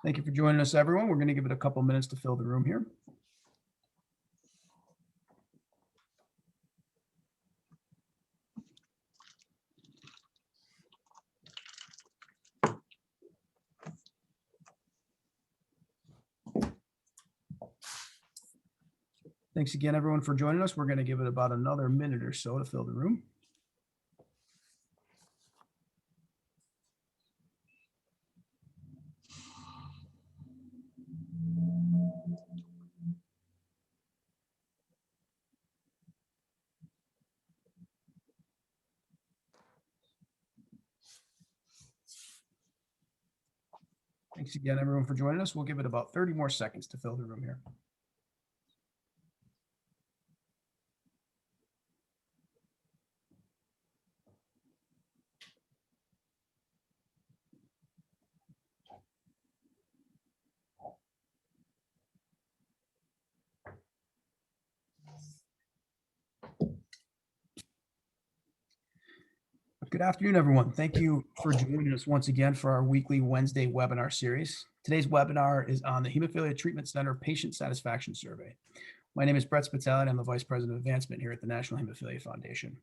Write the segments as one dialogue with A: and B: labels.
A: Thank you for joining us, everyone. We're going to give it a couple minutes to fill the room here. Thanks again, everyone, for joining us. We're going to give it about another minute or so to fill the room. Thanks again, everyone, for joining us. We'll give it about 30 more seconds to fill the room here. Good afternoon, everyone. Thank you for joining us once again for our weekly Wednesday webinar series. Today's webinar is on the Hemophilia Treatment Center Patient Satisfaction Survey. My name is Brett Spitali. I'm the Vice President of Advancement here at the National Hemophilia Foundation.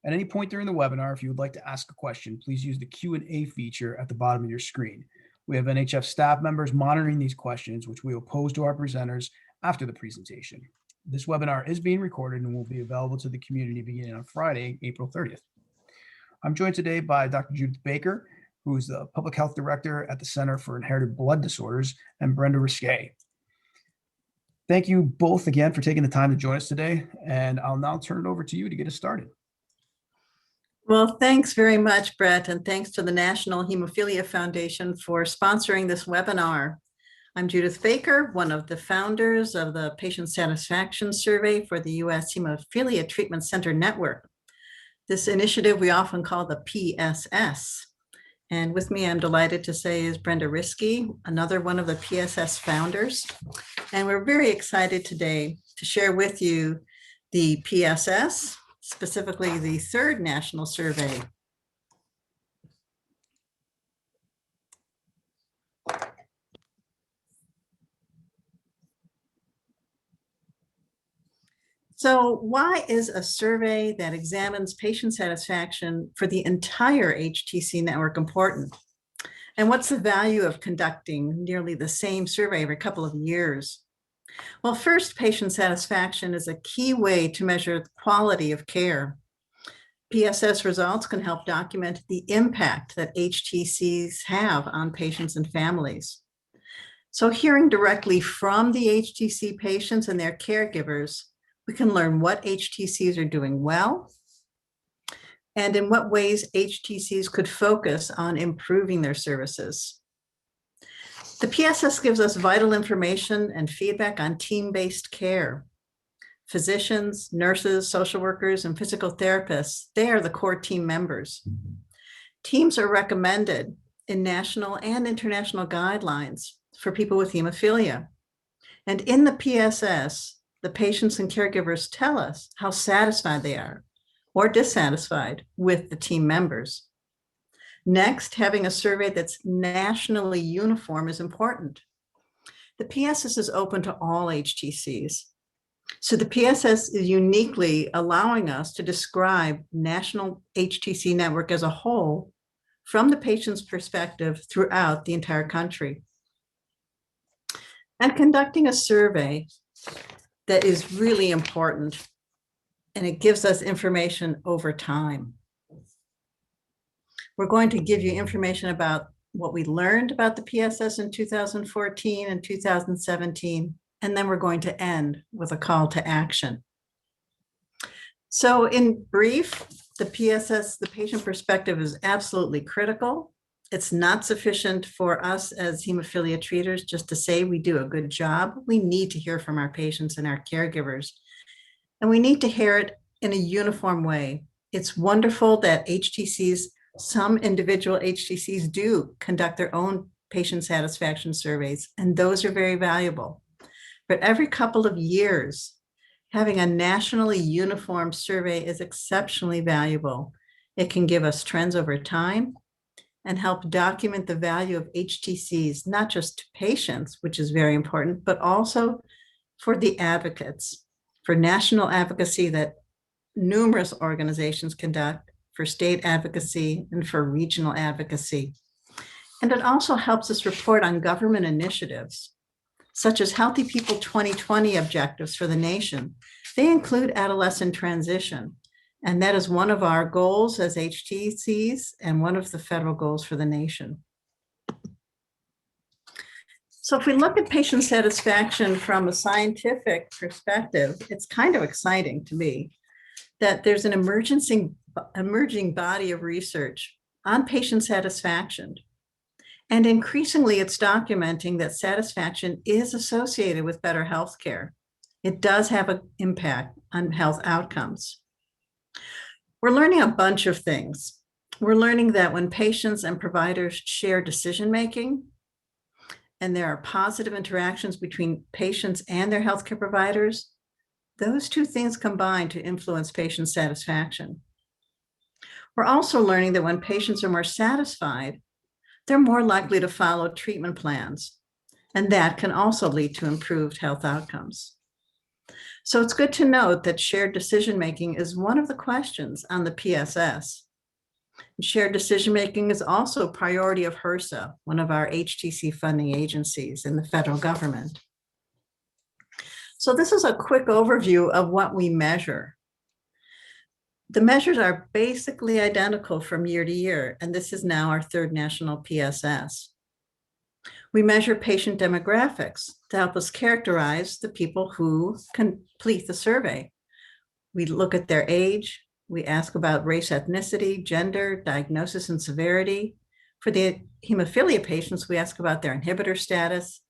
A: At any point during the webinar, if you would like to ask a question, please use the Q&A feature at the bottom of your screen. We have NHF staff members monitoring these questions, which we will pose to our presenters after the presentation. This webinar is being recorded and will be available to the community beginning on Friday, April 30th. I'm joined today by Dr. Judith Baker, who is the Public Health Director at the Center for Inherited Blood Disorders, and Brenda Riske. Thank you both again for taking the time to join us today, and I'll now turn it over to you to get us started.
B: Well, thanks very much, Brett, and thanks to the National Hemophilia Foundation for sponsoring this webinar. I'm Judith Baker, one of the founders of the Patient Satisfaction Survey for the U.S. Hemophilia Treatment Center Network. This initiative we often call the PSS. And with me, I'm delighted to say, is Brenda Riske, another one of the PSS founders. And we're very excited today to share with you the PSS, specifically the third national survey. So why is a survey that examines patient satisfaction for the entire HTC network important? And what's the value of conducting nearly the same survey every couple of years? Well, first, patient satisfaction is a key way to measure the quality of care. PSS results can help document the impact that HTCs have on patients and families. So hearing directly from the HTC patients and their caregivers, we can learn what HTCs are doing well and in what ways HTCs could focus on improving their services. The PSS gives us vital information and feedback on team-based care. Physicians, nurses, social workers, and physical therapists, they are the core team members. Teams are recommended in national and international guidelines for people with hemophilia. And in the PSS, the patients and caregivers tell us how satisfied they are or dissatisfied with the team members. Next, having a survey that's nationally uniform is important. The PSS is open to all HTCs. So the PSS is uniquely allowing us to describe national HTC network as a whole from the patient's perspective throughout the entire country. And conducting a survey that is really important, and it gives us information over time. We're going to give you information about what we learned about the PSS in 2014 and 2017, and then we're going to end with a call to action. So in brief, the PSS, the patient perspective, is absolutely critical. It's not sufficient for us as hemophilia treaters just to say we do a good job. We need to hear from our patients and our caregivers, and we need to hear it in a uniform way. It's wonderful that HTCs, some individual HTCs do conduct their own patient satisfaction surveys, and those are very valuable. But every couple of years, having a nationally uniform survey is exceptionally valuable. It can give us trends over time. and help document the value of HTCs, not just to patients, which is very important, but also for the advocates, for national advocacy that numerous organizations conduct, for state advocacy, and for regional advocacy. And it also helps us report on government initiatives, such as Healthy People 2020 objectives for the nation. They include adolescent transition, and that is one of our goals as HTCs and one of the federal goals for the nation. So if we look at patient satisfaction from a scientific perspective, it's kind of exciting to me that there's an emerging body of research on patient satisfaction. And increasingly, it's documenting that satisfaction is associated with better healthcare. It does have an impact on health outcomes. We're learning a bunch of things. We're learning that when patients and providers share decision-making, and there are positive interactions between patients and their healthcare providers, those two things combine to influence patient satisfaction. We're also learning that when patients are more satisfied, they're more likely to follow treatment plans, and that can also lead to improved health outcomes. So it's good to note that shared decision-making is one of the questions on the PSS. Shared decision-making is also a priority of HRSA, one of our HTC funding agencies in the federal government. So this is a quick overview of what we measure. The measures are basically identical from year to year, and this is now our third national PSS. We measure patient demographics to help us characterize the people who complete the survey. We look at their age, we ask about race, ethnicity, gender, diagnosis, and severity. For the hemophilia patients, we ask about their inhibitor status.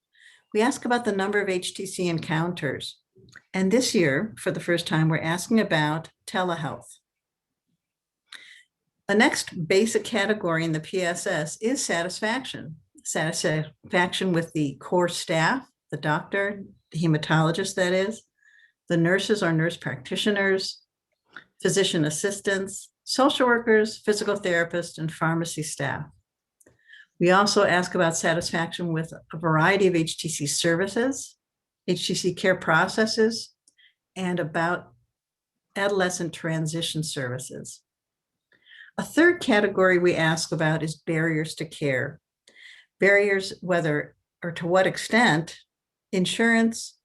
B: We ask about the number of HTC encounters. And this year, for the first time, we're asking about telehealth. The next basic category in the PSS is satisfaction. Satisfaction with the core staff, the doctor, the hematologist, that is, the nurses or nurse practitioners, physician assistants, social workers, physical therapists, and pharmacy staff. We also ask about satisfaction with a variety of HTC services, HTC care processes, and about adolescent transition services. A third category we ask about is barriers to care. Barriers, whether or to what extent, insurance,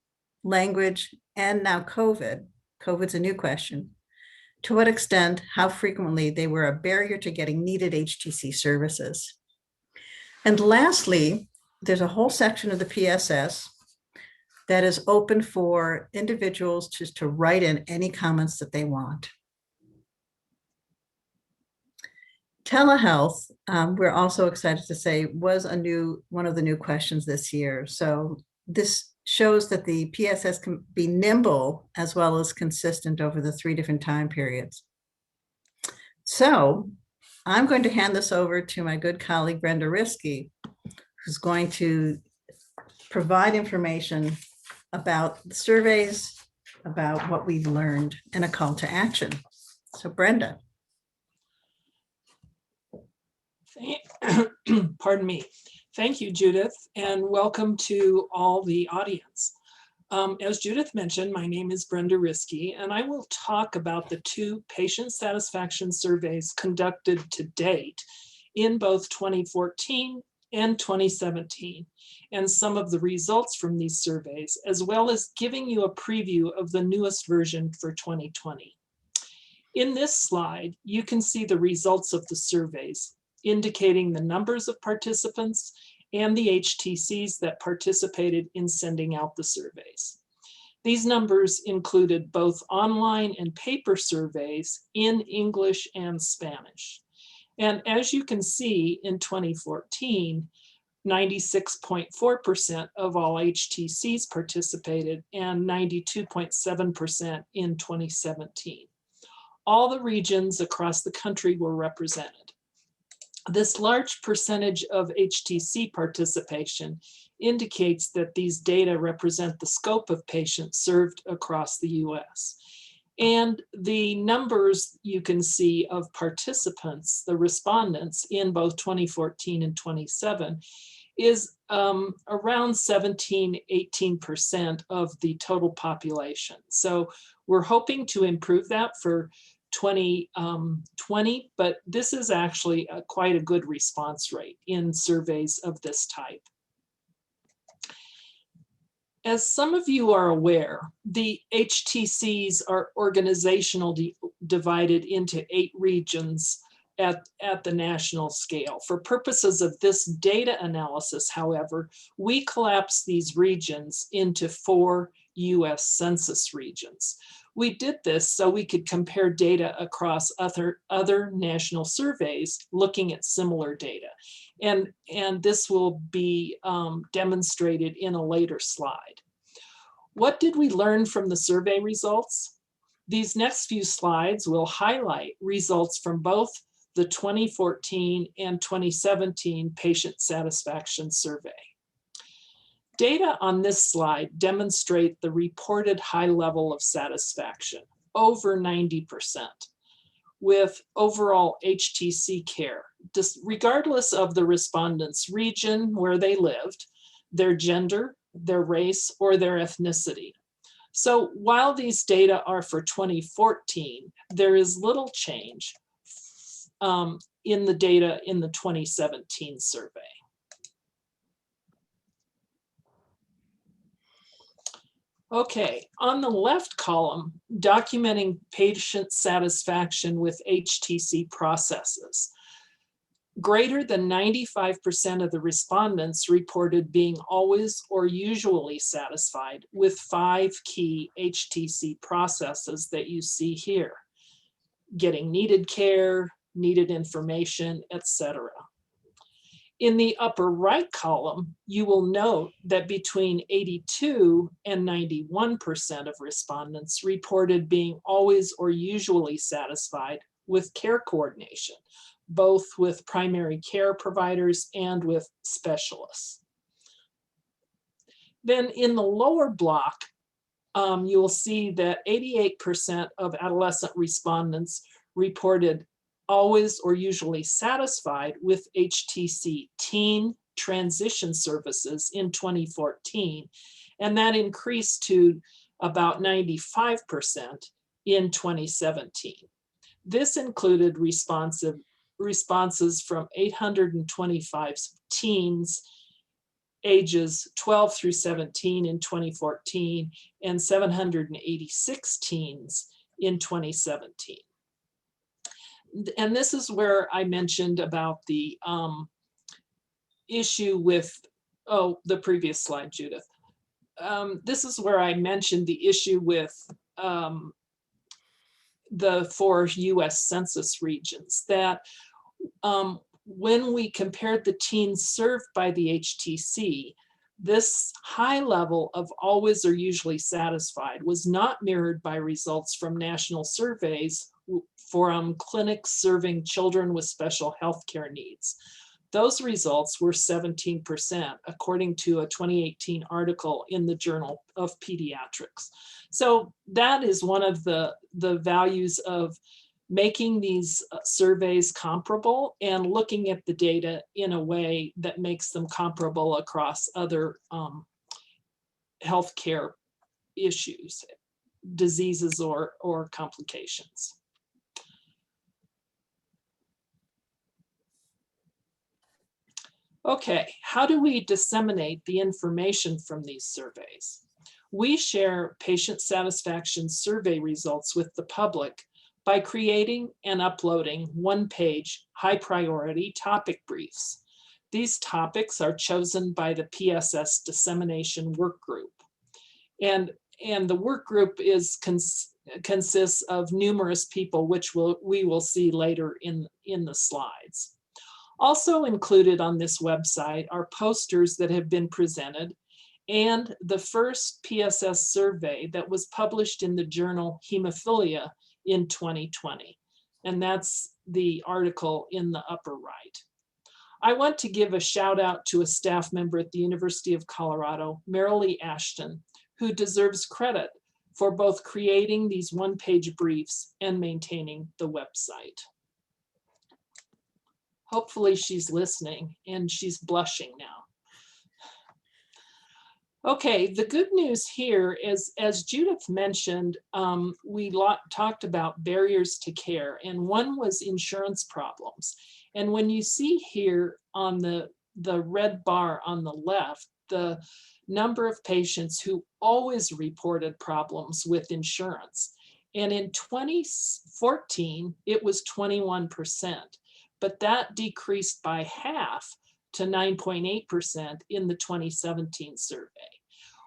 B: language, and now COVID. COVID's a new question. To what extent, how frequently they were a barrier to getting needed HTC services. And lastly, there's a whole section of the PSS that is open for individuals just to write in any comments that they want. Telehealth, we're also excited to say, was one of the new questions this year. So this shows that the PSS can be nimble as well as consistent over the 3 different time periods. So I'm going to hand this over to my good colleague, Brenda Riske, who's going to provide information about the surveys, about what we've learned, and a call to action. So Brenda.
C: Pardon me. Thank you, Judith, and welcome to all the audience. As Judith mentioned, my name is Brenda Riske, and I will talk about the 2 patient satisfaction surveys conducted to date in both 2014 and 2017, and some of the results from these surveys, as well as giving you a preview of the newest version for 2020. In this slide, you can see the results of the surveys, indicating the numbers of participants and the HTCs that participated in sending out the surveys. These numbers included both online and paper surveys in English and Spanish. And as you can see, in 2014, 96.4% of all HTCs participated and 92.7% in 2017. All the regions across the country were represented. This large percentage of HTC participation indicates that these data represent the scope of patients served across the US. And the numbers you can see of participants, the respondents in both 2014 and 27, is around 17, 18% of the total population. So we're hoping to improve that for 2020, but this is actually quite a good response rate in surveys of this type. As some of you are aware, the HTCs are organizationally divided into 8 regions at the national scale. For purposes of this data analysis, however, we collapse these regions into 4 US Census regions. We did this so we could compare data across other national surveys looking at similar data. And this will be demonstrated in a later slide. What did we learn from the survey results? These next few slides will highlight results from both the 2014 and 2017 Patient Satisfaction Survey. Data on this slide demonstrate the reported high level of satisfaction, over 90%, with overall HTC care, regardless of the respondents' region where they lived, their gender, their race, or their ethnicity. So while these data are for 2014, there is little change in the data in the 2017 survey. Okay, on the left column, documenting patient satisfaction with HTC processes. Greater than 95% of the respondents reported being always or usually satisfied with 5 key HTC processes that you see here: getting needed care, needed information, etc. In the upper right column, you will note that between 82 and 91% of respondents reported being always or usually satisfied with care coordination, both with primary care providers and with specialists. Then in the lower block, you will see that 88% of adolescent respondents reported always or usually satisfied with HTC teen transition services in 2014, and that increased to about 95% in 2017. This included responses from 825 teens ages 12 through 17 in 2014 and 786 teens in 2017. And this is where I mentioned about the issue with, oh, the previous slide, Judith. This is where I mentioned the issue with the 4 US Census regions, that when we compared the teens served by the HTC, this high level of always or usually satisfied was not mirrored by results from national surveys from clinics serving children with special health care needs. Those results were 17%, according to a 2018 article in the Journal of Pediatrics. So that is one of the values of making these surveys comparable and looking at the data in a way that makes them comparable across other healthcare issues, diseases, or complications. Okay, how do we disseminate the information from these surveys? We share patient satisfaction survey results with the public by creating and uploading one-page, high-priority topic briefs. These topics are chosen by the PSS Dissemination Work Group. And the work group consists of numerous people, which we will see later in the slides. Also included on this website are posters that have been presented and the first PSS survey that was published in the journal Hemophilia in 2020. And that's the article in the upper right. I want to give a shout out to a staff member at the University of Colorado, Marilee Ashton, who deserves credit for both creating these one-page briefs and maintaining the website. Hopefully she's listening and she's blushing now. Okay, the good news here is, as Judith mentioned, we talked about barriers to care, and one was insurance problems. And when you see here on the red bar on the left, the number of patients who always reported problems with insurance. And in 2014, it was 21%, but that decreased by half to 9.8% in the 2017 survey.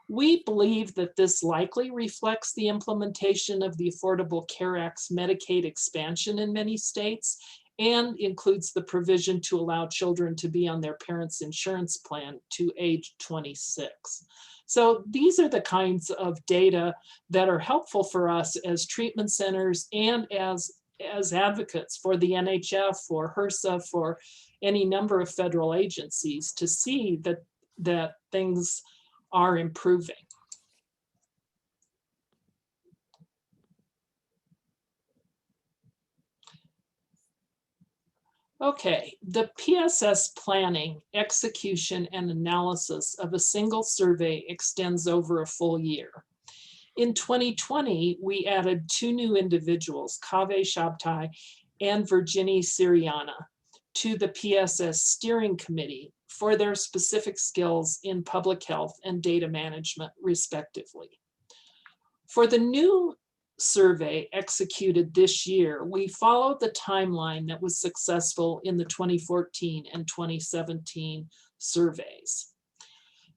C: We believe that this likely reflects the implementation of the Affordable Care Act's Medicaid expansion in many states, and includes the provision to allow children to be on their parents' insurance plan to age 26. So these are the kinds of data that are helpful for us as treatment centers and as advocates for the NHF, for HRSA, for any number of federal agencies to see that things are improving. Okay, the PSS planning, execution, and analysis of a single survey extends over a full year. In 2020, we added 2 new individuals, Kaveh Shabtai and Virginie Siriana, to the PSS steering committee for their specific skills in public health and data management, respectively. For the new survey executed this year, we followed the timeline that was successful in the 2014 and 2017 surveys.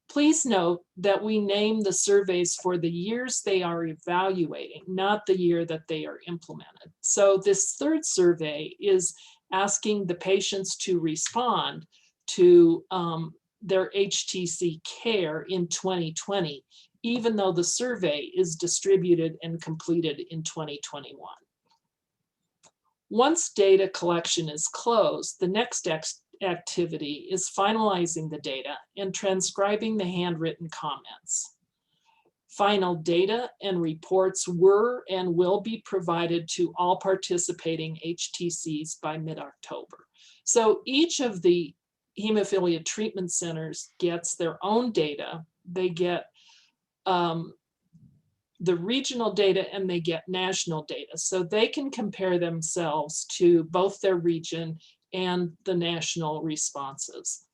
C: Please note that we name the surveys for the years they are evaluating, not the year that they are implemented. So this third survey is asking the patients to respond to their HTC care in 2020, even though the survey is distributed and completed in 2021. Once data collection is closed, the next activity is finalizing the data and transcribing the handwritten comments. Final data and reports were and will be provided to all participating HTCs by mid-October. So each of the hemophilia treatment centers gets their own data. They get the regional data and they get national data. So they can compare themselves to both their region and the national responses.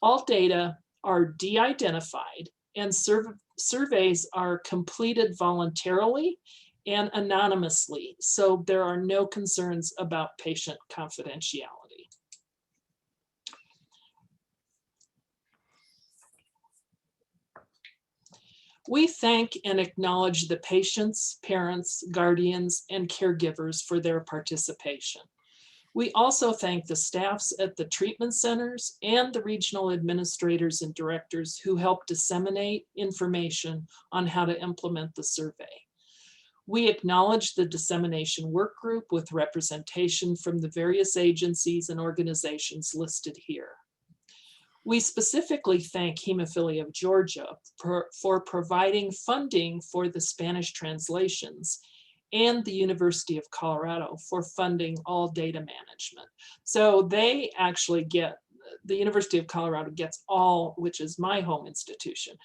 C: All data are de-identified and surveys are completed voluntarily and anonymously. So there are no concerns about patient confidentiality. We thank and acknowledge the patients, parents, guardians, and caregivers for their participation. We also thank the staffs at the treatment centers and the regional administrators and directors who help disseminate information on how to implement the survey. We acknowledge the dissemination work group with representation from the various agencies and organizations listed here. We specifically thank Hemophilia of Georgia for providing funding for the Spanish translations, and the University of Colorado for funding all data management. So they actually get, the University of Colorado gets all, which is my home institution,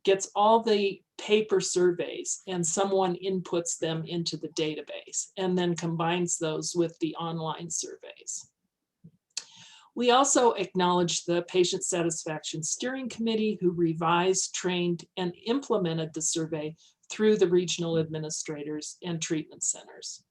C: gets all the paper surveys and someone inputs them into the database and then combines those with the online surveys. We also acknowledge the Patient Satisfaction Steering Committee who revised, trained, and implemented the survey through the regional administrators and treatment centers.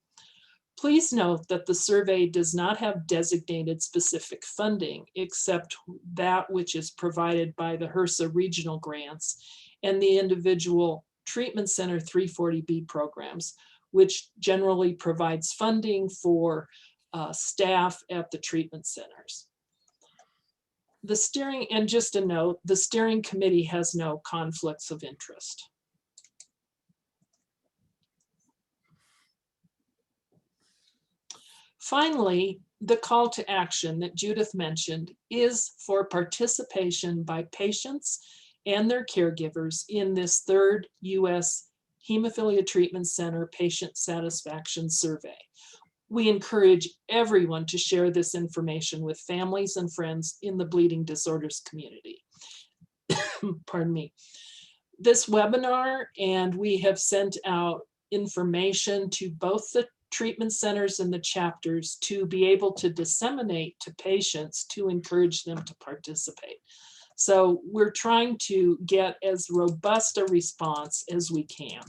C: Please note that the survey does not have designated specific funding except that which is provided by the HRSA regional grants and the individual treatment center 340B programs, which generally provides funding for staff at the treatment centers. The steering, and just a note, the steering committee has no conflicts of interest. Finally, the call to action that Judith mentioned is for participation by patients and their caregivers in this third U.S. Hemophilia Treatment Center Patient Satisfaction Survey. We encourage everyone to share this information with families and friends in the bleeding disorders community. Pardon me. This webinar, and we have sent out information to both the treatment centers and the chapters to be able to disseminate to patients to encourage them to participate. So we're trying to get as robust a response as we can.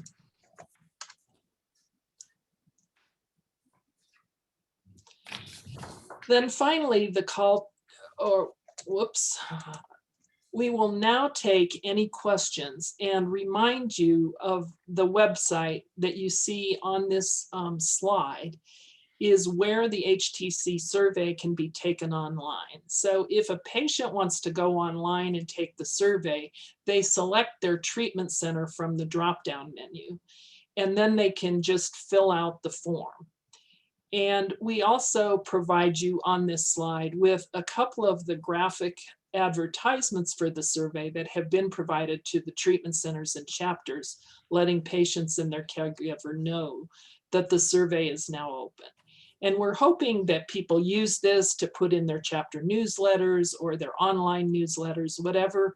C: Then finally, the call, or whoops, we will now take any questions and remind you of the website that you see on this slide is where the HTC survey can be taken online. So if a patient wants to go online and take the survey, they select their treatment center from the drop-down menu, and then they can just fill out the form. And we also provide you on this slide with a couple of the graphic advertisements for the survey that have been provided to the treatment centers and chapters, letting patients and their caregiver know that the survey is now open. And we're hoping that people use this to put in their chapter newsletters or their online newsletters, whatever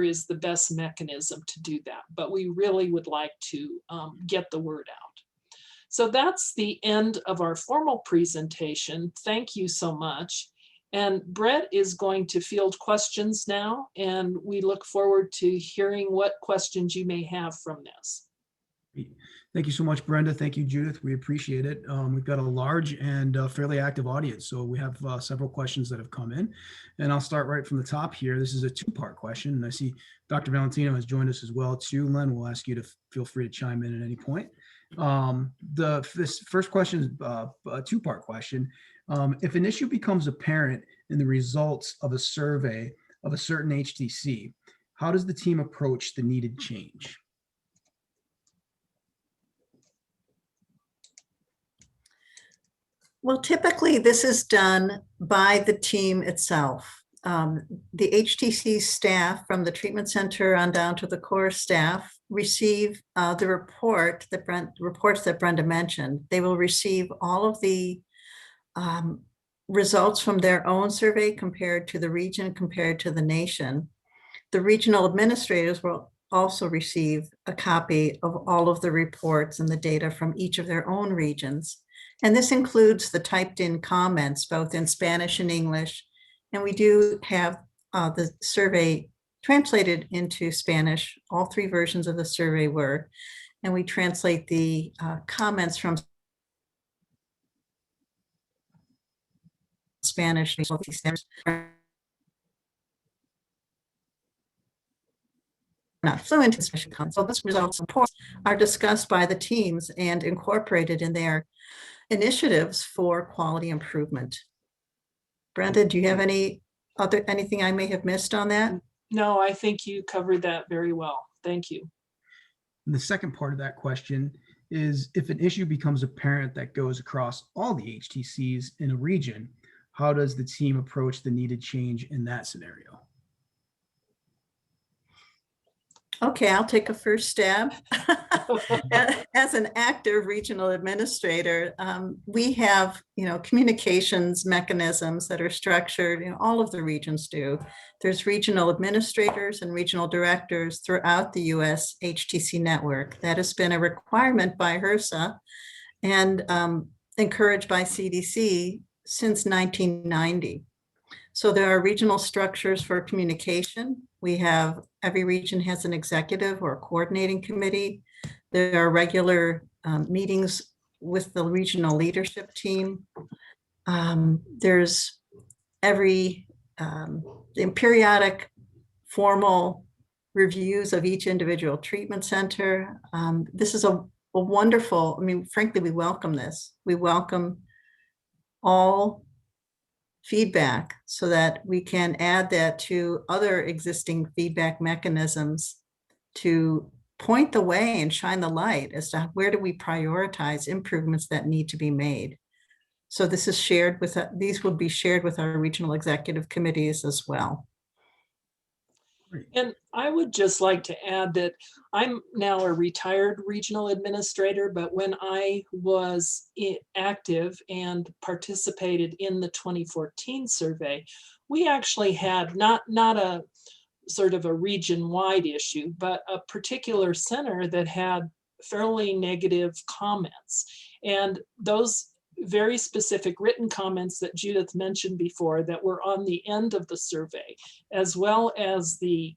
C: is the best mechanism to do that. But we really would like to get the word out. So that's the end of our formal presentation. Thank you so much. And Brett is going to field questions now, and we look forward to hearing what questions you may have from this.
A: Thank you so much, Brenda. Thank you, Judith. We appreciate it. We've got a large and fairly active audience, so we have several questions that have come in. And I'll start right from the top here. This is a two-part question, and I see Dr. Valentino has joined us as well too. Len, we'll ask you to feel free to chime in at any point. This first question is a two-part question. If an issue becomes apparent in the results of a survey of a certain HTC, how does the team approach the needed change?
B: Well, typically this is done by the team itself. The HTC staff from the treatment center on down to the core staff receive the reports that Brenda mentioned. They will receive all of the results from their own survey compared to the region, compared to the nation. The regional administrators will also receive a copy of all of the reports and the data from each of their own regions. And this includes the typed in comments, both in Spanish and English. And we do have the survey translated into Spanish. All three versions of the survey were, and we translate the comments from Spanish. Not fluent in Spanish. So these results and reports are discussed by the teams and incorporated in their initiatives for quality improvement. Brenda, do you have anything I may have missed on that?
C: No, I think you covered that very well. Thank you.
A: And the second part of that question is, if an issue becomes apparent that goes across all the HTCs in a region, how does the team approach the needed change in that scenario?
B: Okay, I'll take a first stab. As an active regional administrator, we have, communications mechanisms that are structured. All of the regions do. There's regional administrators and regional directors throughout the U.S. HTC network. That has been a requirement by HRSA and encouraged by CDC since 1990. So there are regional structures for communication. Every region has an executive or a coordinating committee. There are regular meetings with the regional leadership team. There's periodic formal reviews of each individual treatment center. This is a wonderful, frankly, we welcome this. We welcome all feedback so that we can add that to other existing feedback mechanisms to point the way and shine the light as to where do we prioritize improvements that need to be made. So this is shared these will be shared with our regional executive committees as well.
C: And I would just like to add that I'm now a retired regional administrator, but when I was active and participated in the 2014 survey, we actually had not a sort of a region-wide issue, but a particular center that had fairly negative comments. And those very specific written comments that Judith mentioned before that were on the end of the survey, as well as the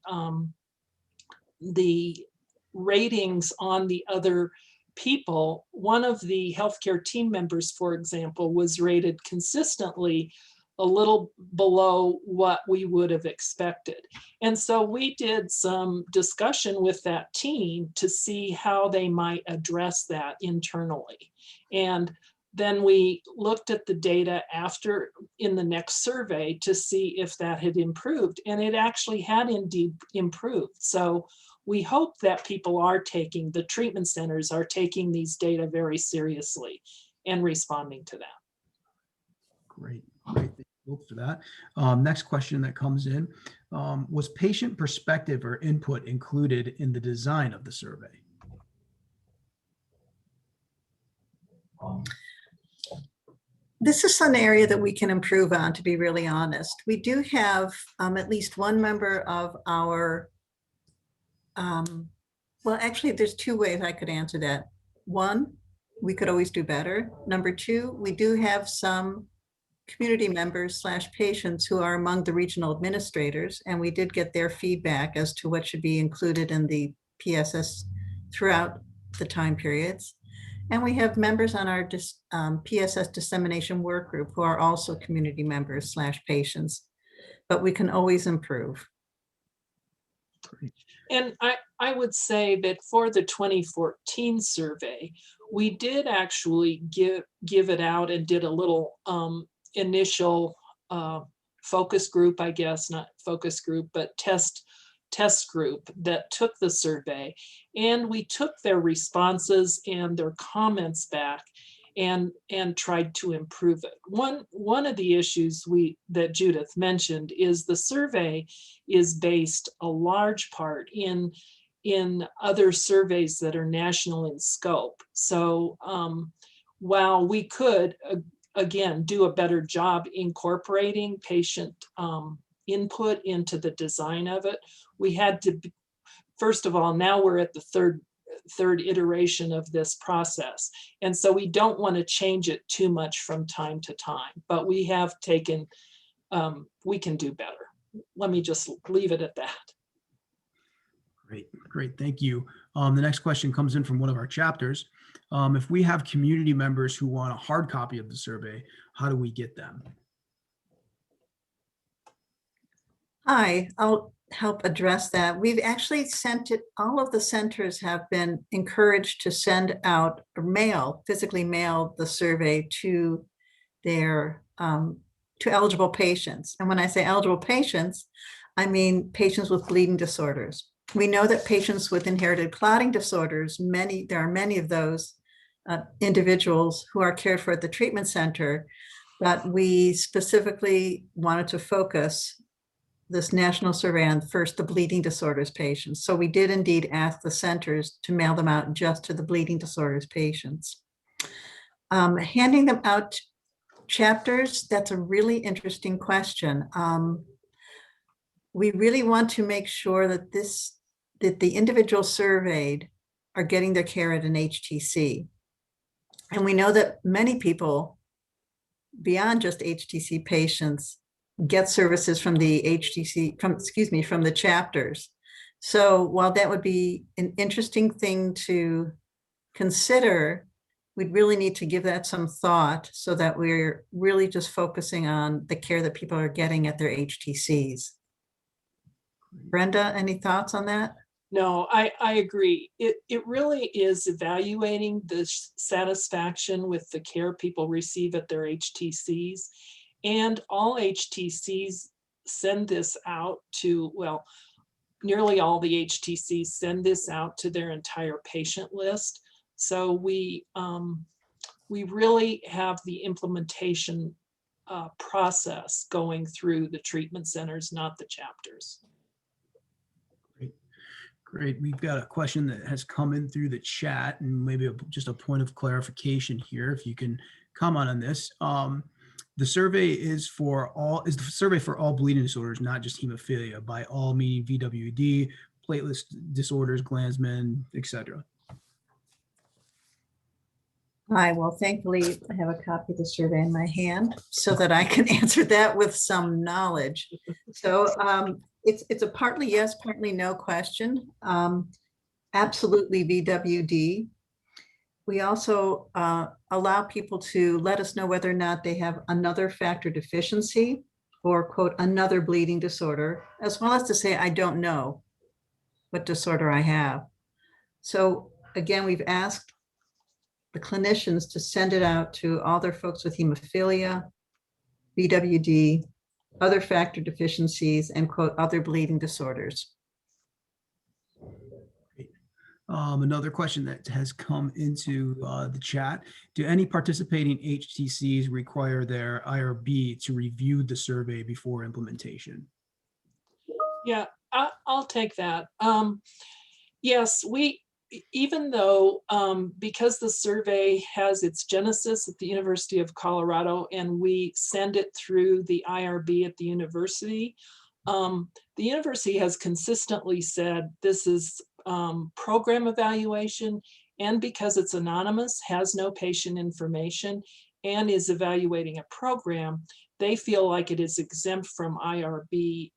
C: ratings on the other people. One of the healthcare team members, for example, was rated consistently a little below what we would have expected. And so we did some discussion with that team to see how they might address that internally. And then we looked at the data after in the next survey to see if that had improved, and it actually had indeed improved. So we hope that people are taking, the treatment centers are taking these data very seriously and responding to that.
A: Great. Thank you both for that. Next question that comes in, was patient perspective or input included in the design of the survey?
B: This is an area that we can improve on, to be really honest. We do have at least one member of our, well, actually, there's two ways I could answer that. One, we could always do better. Number two, we do have some community members / patients who are among the regional administrators, and we did get their feedback as to what should be included in the PSS throughout the time periods. And we have members on our PSS dissemination work group who are also community members / patients, but we can always improve.
A: Great.
C: And I would say that for the 2014 survey, we did actually give it out and did a little initial focus group, I guess, not focus group, but test group that took the survey, and we took their responses and their comments back and tried to improve it. One of the issues that Judith mentioned is the survey is based a large part in other surveys that are national in scope. So while we could again do a better job incorporating patient input into the design of it, we had to, first of all, now we're at the third iteration of this process. And so we don't want to change it too much from time to time, but we have taken, we can do better. Let me just leave it at that.
A: Great, thank you. The next question comes in from one of our chapters. If we have community members who want a hard copy of the survey, how do we get them?
B: Hi, I'll help address that. We've actually sent it, all of the centers have been encouraged to send out or mail, physically mail the survey to their, to eligible patients. And when I say eligible patients, I mean patients with bleeding disorders. We know that patients with inherited clotting disorders, there are many of those individuals who are cared for at the treatment center, but we specifically wanted to focus this national survey on first the bleeding disorders patients. So we did indeed ask the centers to mail them out just to the bleeding disorders patients. Handing them out chapters, that's a really interesting question. We really want to make sure that that the individuals surveyed are getting their care at an HTC. And we know that many people beyond just HTC patients get services from the HTC, from the chapters. So while that would be an interesting thing to consider, we'd really need to give that some thought so that we're really just focusing on the care that people are getting at their HTCs. Brenda, any thoughts on that?
C: No, I agree. It really is evaluating the satisfaction with the care people receive at their HTCs. And all HTCs send this out to, well, nearly all the HTCs send this out to their entire patient list. So we really have the implementation process going through the treatment centers, not the chapters.
A: Great. We've got a question that has come in through the chat, and maybe just a point of clarification here, if you can comment on this. The survey is the survey for all bleeding disorders, not just hemophilia, by all meaning VWD, platelet disorders, Glanzmann, etc.
B: Hi, well, thankfully, I have a copy of the survey in my hand so that I can answer that with some knowledge. So it's a partly yes, partly no question. Absolutely VWD. We also allow people to let us know whether or not they have another factor deficiency or quote, another bleeding disorder, as well as to say, I don't know what disorder I have. So again, we've asked the clinicians to send it out to all their folks with hemophilia, VWD, other factor deficiencies, and quote, other bleeding disorders.
A: Another question that has come into the chat. Do any participating HTCs require their IRB to review the survey before implementation?
C: Yeah, I'll take that. Yes, even though because the survey has its genesis at the University of Colorado and we send it through the IRB at the university has consistently said this is program evaluation, and because it's anonymous, has no patient information, and is evaluating a program, they feel like it is exempt from IRB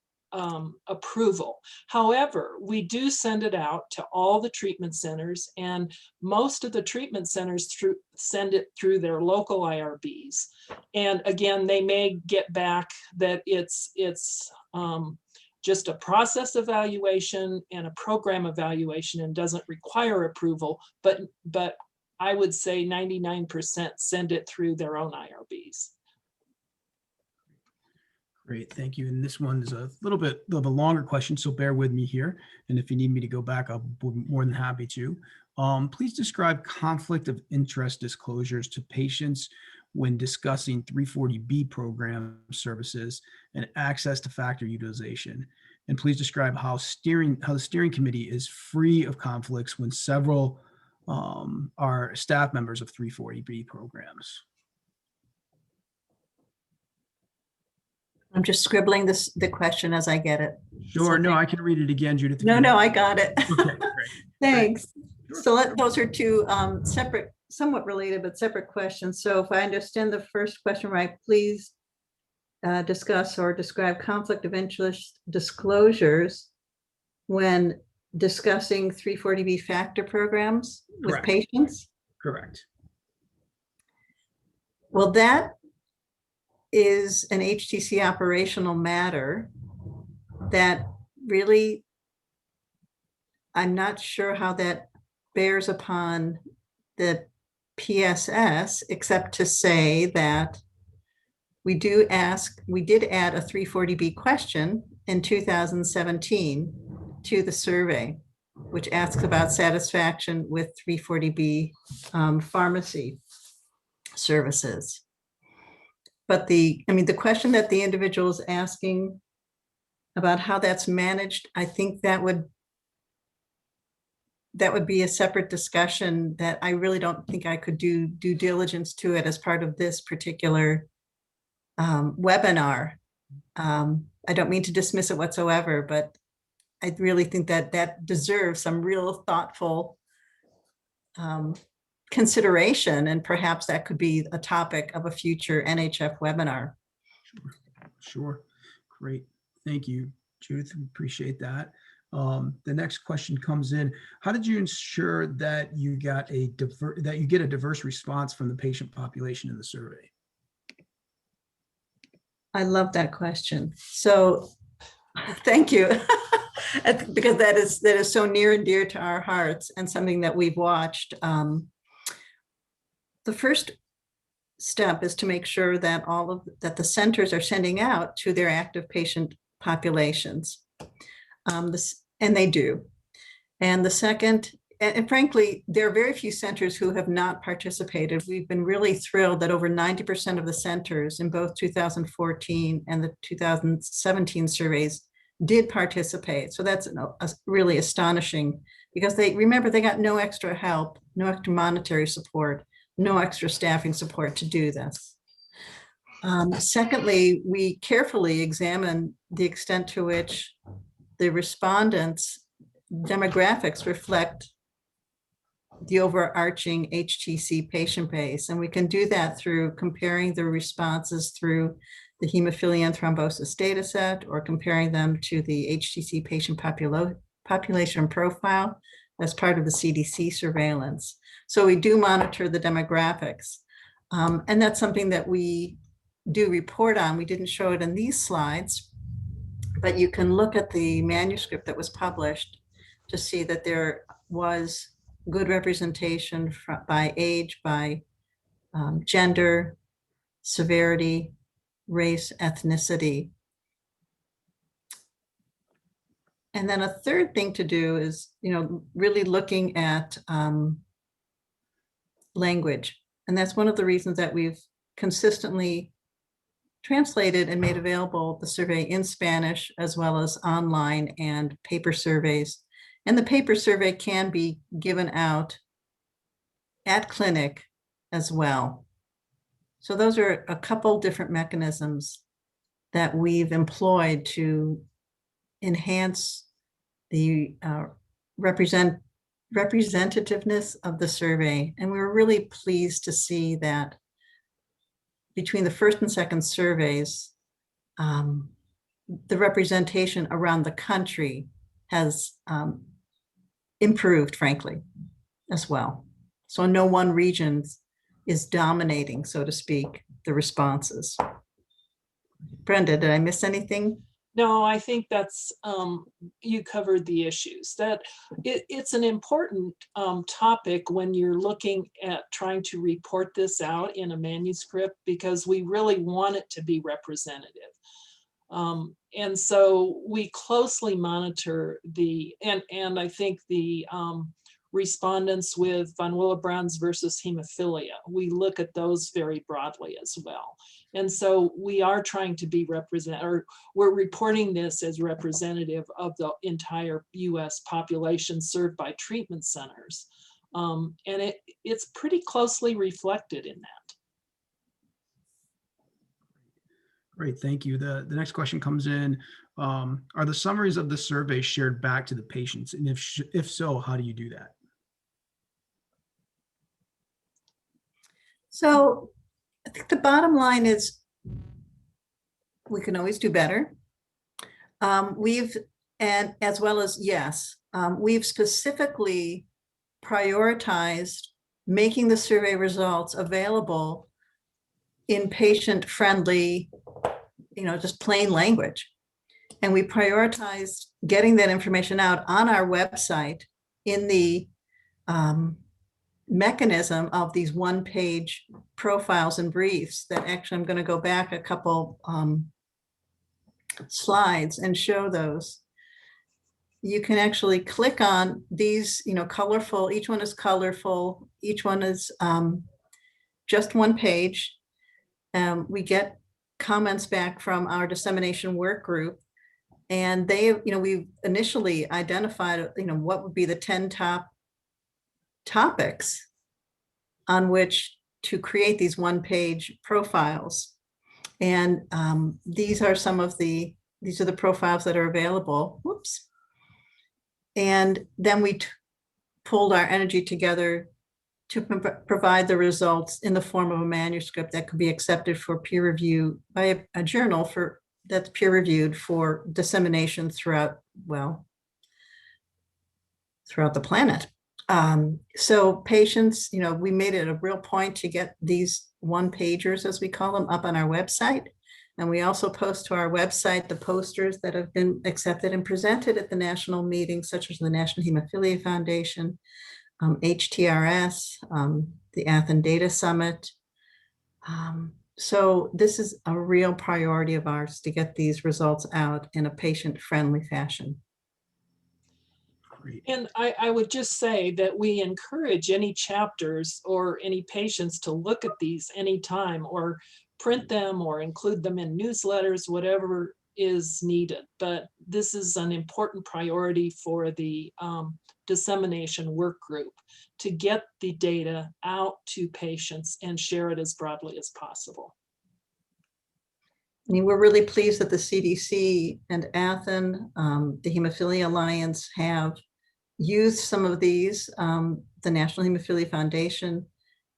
C: approval. However, we do send it out to all the treatment centers, and most of the treatment centers send it through their local IRBs. And again, they may get back that it's just a process evaluation and a program evaluation and doesn't require approval, but I would say 99% send it through their own IRBs.
A: Great, thank you. And this one is a little bit of a longer question, so bear with me here. And if you need me to go back, I'll be more than happy to. Please describe conflict of interest disclosures to patients when discussing 340B program services and access to factor utilization. And please describe how the steering committee is free of conflicts when several are staff members of 340B programs.
B: I'm just scribbling the question as I get it.
A: Sure, no, I can read it again, Judith.
B: No, I got it.
A: Okay, great.
B: Thanks.
A: Sure.
B: So those are two separate, somewhat related, but separate questions. So if I understand the first question right, please discuss or describe conflict of interest disclosures when discussing 340B factor programs with
A: Correct.
B: patients?
A: Correct.
B: Well, that is an HTC operational matter that really, I'm not sure how that bears upon the PSS, except to say that we did add a 340B question in 2017 to the survey, which asks about satisfaction with 340B pharmacy services. But the question that the individual is asking about how that's managed, I think that would be a separate discussion that I really don't think I could do due diligence to it as part of this particular webinar. I don't mean to dismiss it whatsoever, but I really think that that deserves some real thoughtful consideration, and perhaps that could be a topic of a future NHF webinar.
A: Sure. Great. Thank you, Judith. We appreciate that. The next question comes in. How did you ensure that you get a diverse response from the patient population in the survey?
B: I love that question. So thank you. Because that is so near and dear to our hearts and something that we've watched. The first step is to make sure that that the centers are sending out to their active patient populations. And they do. And the second, and frankly, there are very few centers who have not participated. We've been really thrilled that over 90% of the centers in both 2014 and the 2017 surveys did participate. So that's really astonishing, because they got no extra help, no extra monetary support, no extra staffing support to do this. Secondly, we carefully examine the extent to which the respondents' demographics reflect the overarching HTC patient base. And we can do that through comparing the responses through the hemophilia and thrombosis data set, or comparing them to the HTC patient population profile as part of the CDC surveillance. So we do monitor the demographics. And that's something that we do report on. We didn't show it in these slides, but you can look at the manuscript that was published to see that there was good representation by age, by gender, severity, race, ethnicity. And then a third thing to do is, really looking at language. And that's one of the reasons that we've consistently translated and made available the survey in Spanish, as well as online and paper surveys. And the paper survey can be given out at clinic as well. So those are a couple different mechanisms that we've employed to enhance the representativeness of the survey. And we were really pleased to see that between the first and second surveys, the representation around the country has improved, frankly, as well. So no one region is dominating, so to speak, the responses. Brenda, did I miss anything?
C: No, I think that's, you covered the issues. That it's an important topic when you're looking at trying to report this out in a manuscript, because we really want it to be representative. And so we closely monitor and I think the respondents with von Willebrand's versus hemophilia, we look at those very broadly as well. And so we are trying to be we're reporting this as representative of the entire US population served by treatment centers. And it's pretty closely reflected in that.
A: Great, thank you. The next question comes in. Are the summaries of the survey shared back to the patients? And if so, how do you do that?
B: So I think the bottom line is we can always do better. We've specifically prioritized making the survey results available in patient-friendly, just plain language. And we prioritized getting that information out on our website in the mechanism of these one-page profiles and briefs that actually I'm going to go back a couple slides and show those. You can actually click on these, colorful, each one is colorful, each one is just one page. We get comments back from our dissemination work group, and we initially identified, what would be the 10 top topics on which to create these one-page profiles. And these are the profiles that are available. Whoops. And then we pulled our energy together to provide the results in the form of a manuscript that could be accepted for peer review by a journal that's peer reviewed for dissemination throughout the planet. So patients, we made it a real point to get these one-pagers, as we call them, up on our website. And we also post to our website the posters that have been accepted and presented at the national meetings, such as the National Hemophilia Foundation, HTRS, the Athens Data Summit. So this is a real priority of ours to get these results out in a patient-friendly fashion.
C: And I would just say that we encourage any chapters or any patients to look at these anytime, or print them or include them in newsletters, whatever is needed, but this is an important priority for the dissemination work group to get the data out to patients and share it as broadly as possible.
B: I mean, we're really pleased that the CDC and Athens, the Hemophilia Alliance, have used some of these, the National Hemophilia Foundation,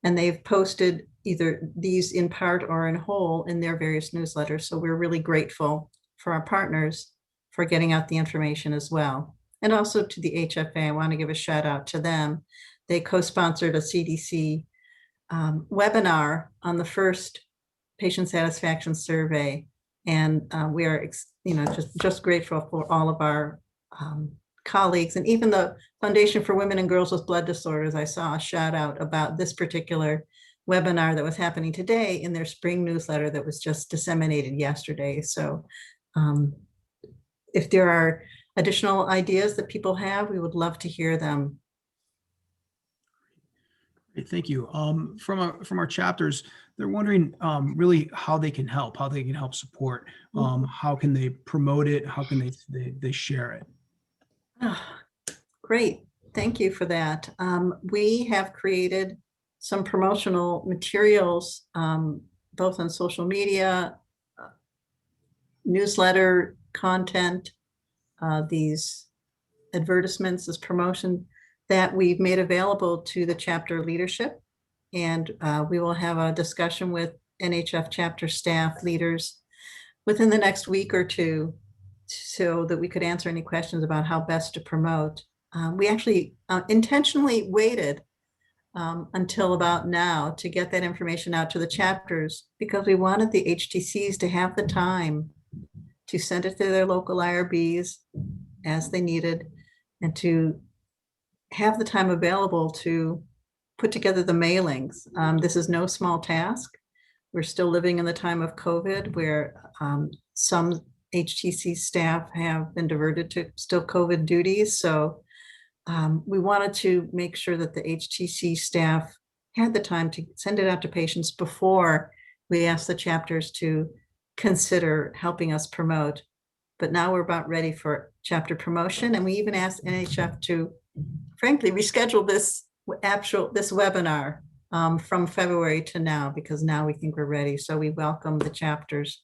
B: and they've posted either these in part or in whole in their various newsletters. So we're really grateful for our partners for getting out the information as well. And also to the HFA, I want to give a shout out to them. They co-sponsored a CDC webinar on the first patient satisfaction survey. And we are, just grateful for all of our colleagues, and even the Foundation for Women and Girls with Blood Disorders. I saw a shout out about this particular webinar that was happening today in their spring newsletter that was just disseminated yesterday. So if there are additional ideas that people have, we would love to hear them.
A: Great, thank you. From our chapters, they're wondering really how they can help support. How can they promote it? How can they share it?
B: Oh, great. Thank you for that. We have created some promotional materials, both on social media, newsletter content, these advertisements, this promotion that we've made available to the chapter leadership. And we will have a discussion with NHF chapter staff leaders within the next week or two, so that we could answer any questions about how best to promote. We actually intentionally waited until about now to get that information out to the chapters, because we wanted the HTCs to have the time to send it to their local IRBs as they needed, and to have the time available to put together the mailings. This is no small task. We're still living in the time of COVID, where some HTC staff have been diverted to still COVID duties. So we wanted to make sure that the HTC staff had the time to send it out to patients before we asked the chapters to consider helping us promote. But now we're about ready for chapter promotion. And we even asked NHF to, frankly, reschedule this webinar from February to now, because now we think we're ready. So we welcome the chapters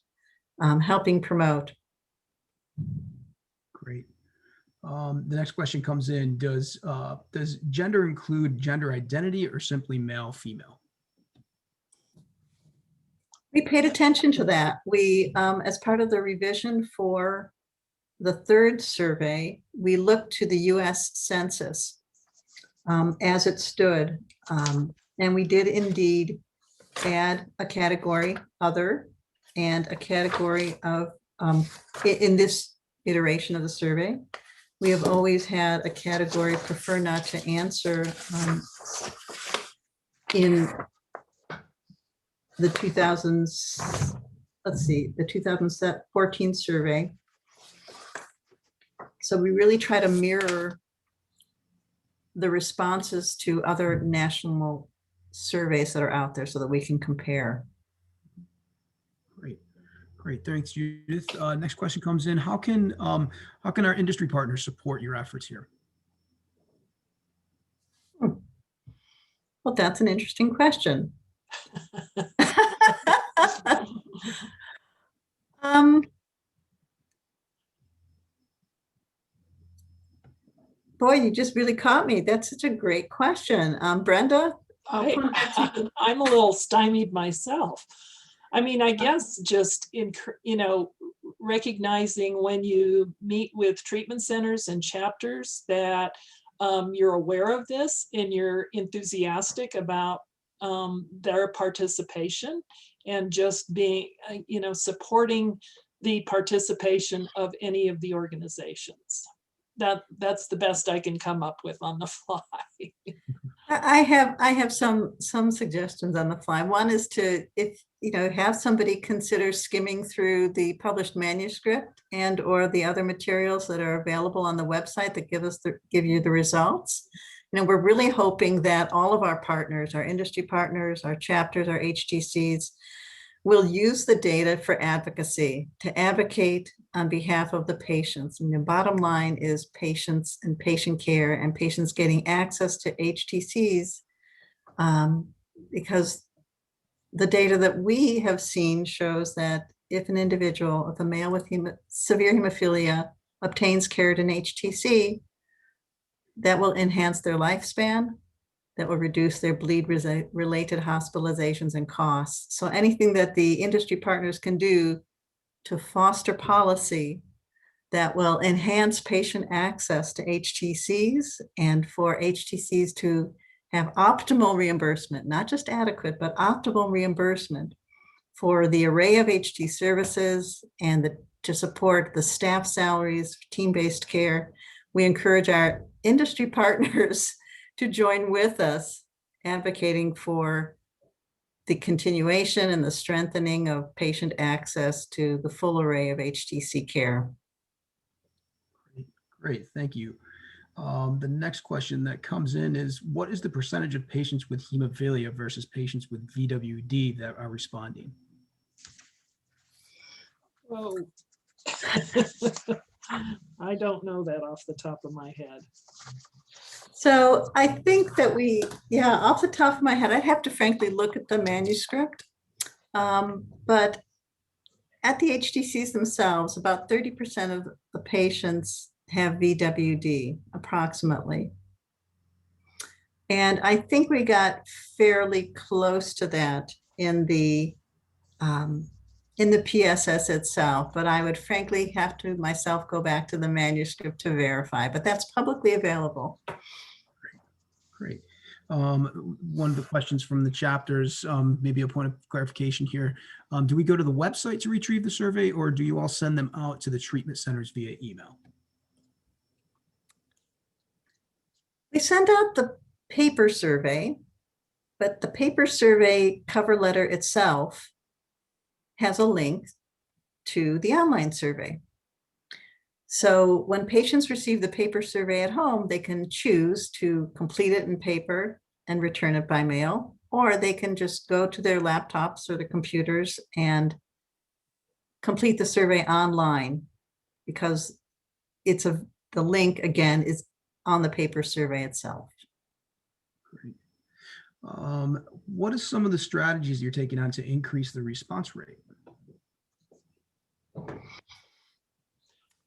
B: helping promote.
A: Great. The next question comes in. Does gender include gender identity or simply male, female?
B: We paid attention to that. We, as part of the revision for the third survey, we looked to the US Census as it stood. And we did indeed add a category other and a category of, in this iteration of the survey, we have always had a category prefer not to answer in the 2014 survey. So we really try to mirror the responses to other national surveys that are out there so that we can compare.
A: Great, thanks, Judith. Next question comes in. How can our industry partners support your efforts here?
B: Well, that's an interesting question. Boy, you just really caught me. That's such a great question. Brenda?
C: I'm a little stymied myself. I mean, I guess just in, recognizing when you meet with treatment centers and chapters that you're aware of this and you're enthusiastic about their participation, and just being, supporting the participation of any of the organizations. That's the best I can come up with on the fly.
B: I have some suggestions on the fly. One is to, have somebody consider skimming through the published manuscript and or the other materials that are available on the website that give you the results. We're really hoping that all of our partners, our industry partners, our chapters, our HTCs, will use the data for advocacy, to advocate on behalf of the patients. And the bottom line is patients and patient care and patients getting access to HTCs, because the data that we have seen shows that if an individual, if a male with severe hemophilia obtains care at an HTC, that will enhance their lifespan, that will reduce their bleed-related hospitalizations and costs. So anything that the industry partners can do to foster policy that will enhance patient access to HTCs and for HTCs to have optimal reimbursement, not just adequate, but optimal reimbursement for the array of HT services and to support the staff salaries, team-based care. We encourage our industry partners to join with us advocating for the continuation and the strengthening of patient access to the full array of HTC care.
A: Great, thank you. The next question that comes in is, what is the percentage of patients with hemophilia versus patients with VWD that are responding?
C: Oh, I don't know that off the top of my head.
B: So I think that off the top of my head, I'd have to frankly look at the manuscript. But at the HTCs themselves, about 30% of the patients have VWD, approximately. And I think we got fairly close to that in the PSS itself, but I would frankly have to myself go back to the manuscript to verify, but that's publicly available.
A: Great. One of the questions from the chapters, maybe a point of clarification here. Do we go to the website to retrieve the survey, or do you all send them out to the treatment centers via email?
B: We send out the paper survey, but the paper survey cover letter itself has a link to the online survey. So when patients receive the paper survey at home, they can choose to complete it in paper and return it by mail, or they can just go to their laptops or the computers and complete the survey online, because the link again is on the paper survey itself.
A: Great. What are some of the strategies you're taking on to increase the response rate?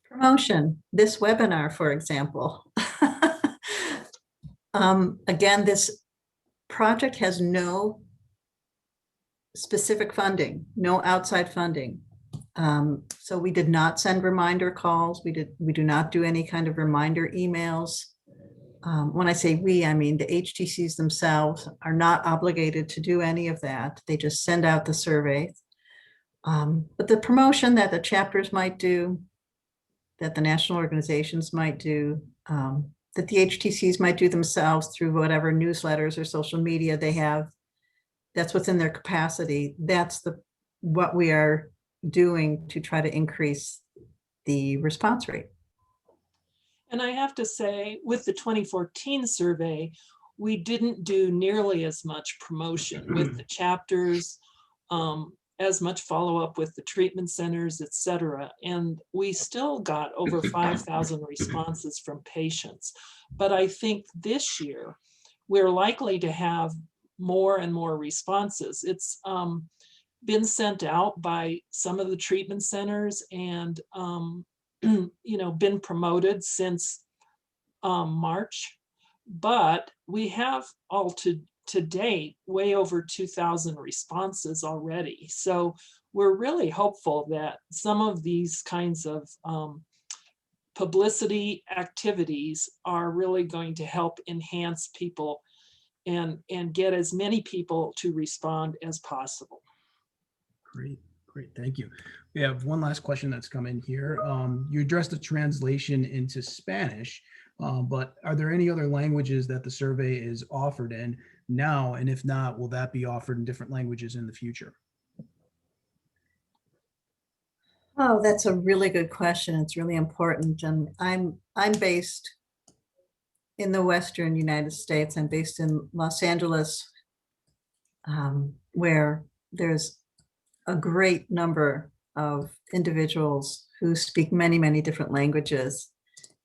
B: Promotion, this webinar, for example. Again, this project has no specific funding, no outside funding. So we did not send reminder calls. We do not do any kind of reminder emails. When I say we, I mean the HTCs themselves are not obligated to do any of that. They just send out the survey. But the promotion that the chapters might do, that the national organizations might do, that the HTCs might do themselves through whatever newsletters or social media they have, that's within their capacity. That's what we are doing to try to increase the response rate.
C: And I have to say, with the 2014 survey, we didn't do nearly as much promotion with the chapters, as much follow-up with the treatment centers, et cetera. And we still got over 5,000 responses from patients. But I think this year, we're likely to have more and more responses. It's been sent out by some of the treatment centers and been promoted since March, but we have all to date way over 2,000 responses already. So we're really hopeful that some of these kinds of publicity activities are really going to help enhance people and get as many people to respond as possible.
A: Great, thank you. We have one last question that's come in here. You addressed the translation into Spanish, but are there any other languages that the survey is offered in now? And if not, will that be offered in different languages in the future?
B: Oh, that's a really good question. It's really important. And I'm based in the Western United States. I'm based in Los Angeles, where there's a great number of individuals who speak many, many different languages.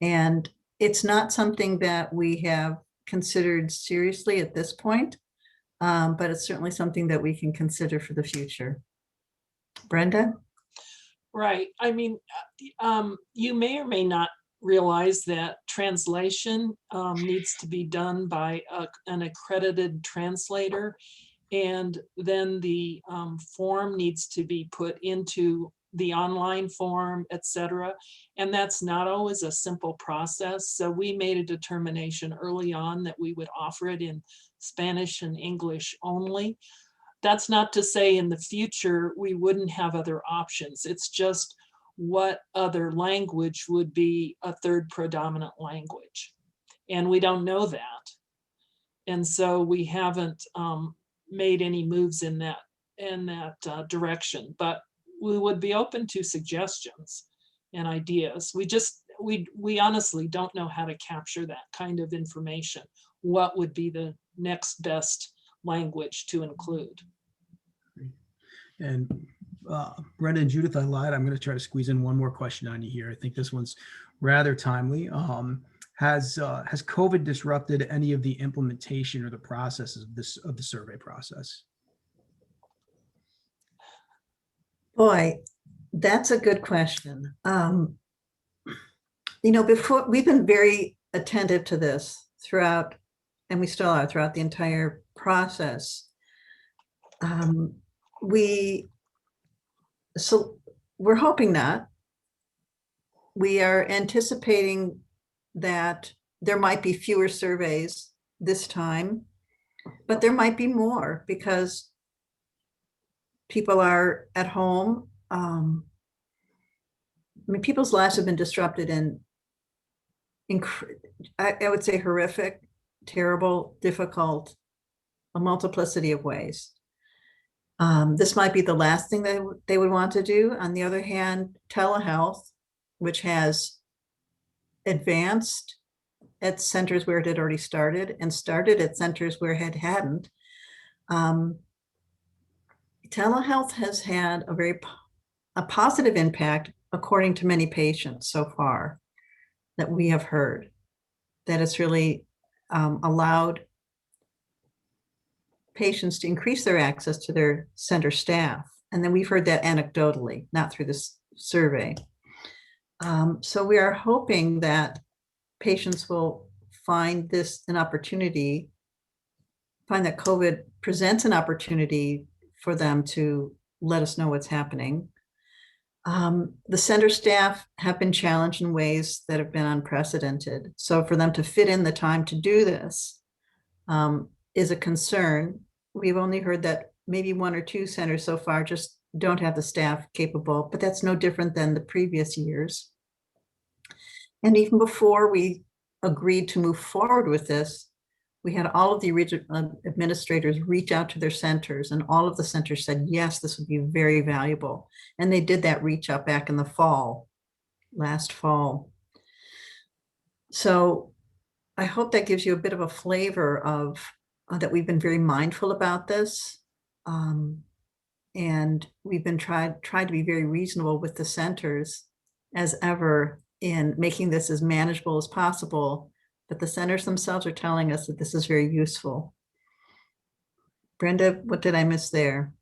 B: And it's not something that we have considered seriously at this point, but it's certainly something that we can consider for the future. Brenda?
C: Right. I mean, you may or may not realize that translation needs to be done by an accredited translator. And then the form needs to be put into the online form, etc. And that's not always a simple process. So we made a determination early on that we would offer it in Spanish and English only. That's not to say in the future we wouldn't have other options. It's just what other language would be a third predominant language. And we don't know that. And so we haven't made any moves in that direction, but we would be open to suggestions and ideas. We honestly don't know how to capture that kind of information. What would be the next best language to include?
A: And Brenda and Judith, I lied. I'm going to try to squeeze in one more question on you here. I think this one's rather timely. Has COVID disrupted any of the implementation or the processes of the survey process?
B: Boy, that's a good question. Before, we've been very attentive to this throughout, and we still are throughout the entire process. So we're hoping not. We are anticipating that there might be fewer surveys this time, but there might be more because people are at home. People's lives have been disrupted in I would say horrific, terrible, difficult, a multiplicity of ways. This might be the last thing they would want to do. On the other hand, telehealth, which has advanced at centers where it had already started and started at centers where it hadn't. Telehealth has had a positive impact, according to many patients so far that we have heard, that it's really allowed patients to increase their access to their center staff. And then we've heard that anecdotally, not through this survey. So we are hoping that patients will find this an opportunity, find that COVID presents an opportunity for them to let us know what's happening. The center staff have been challenged in ways that have been unprecedented. So for them to fit in the time to do this is a concern. We've only heard that maybe 1 or 2 centers so far just don't have the staff capable, but that's no different than the previous years. And even before we agreed to move forward with this, we had all of the administrators reach out to their centers, and all of the centers said, yes, this would be very valuable. And they did that reach out back in the fall, last fall. So I hope that gives you a bit of a flavor of that we've been very mindful about this. And we've been tried to be very reasonable with the centers as ever in making this as manageable as possible. But the centers themselves are telling us that this is very useful. Brenda, what did I miss there?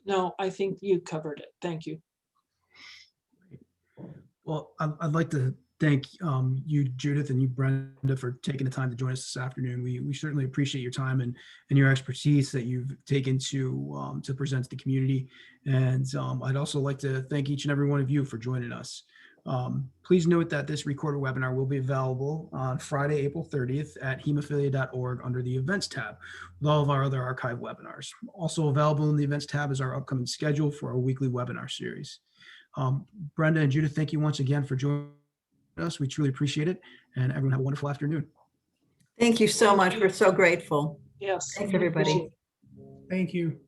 C: No, I think you covered it. Thank you.
A: Well, I'd like to thank you, Judith, and you, Brenda, for taking the time to join us this afternoon. We certainly appreciate your time and your expertise that you've taken to present to the community. And I'd also like to thank each and every one of you for joining us. Please note that this recorded webinar will be available on Friday, April 30th at hemophilia.org under the events tab with all of our other archive webinars. Also available in the events tab is our upcoming schedule for our weekly webinar series. Brenda and Judith, thank you once again for joining us. We truly appreciate it. And everyone have a wonderful afternoon.
B: Thank you so much. We're so grateful.
C: Yes.
B: Thanks, everybody.
A: Thank you.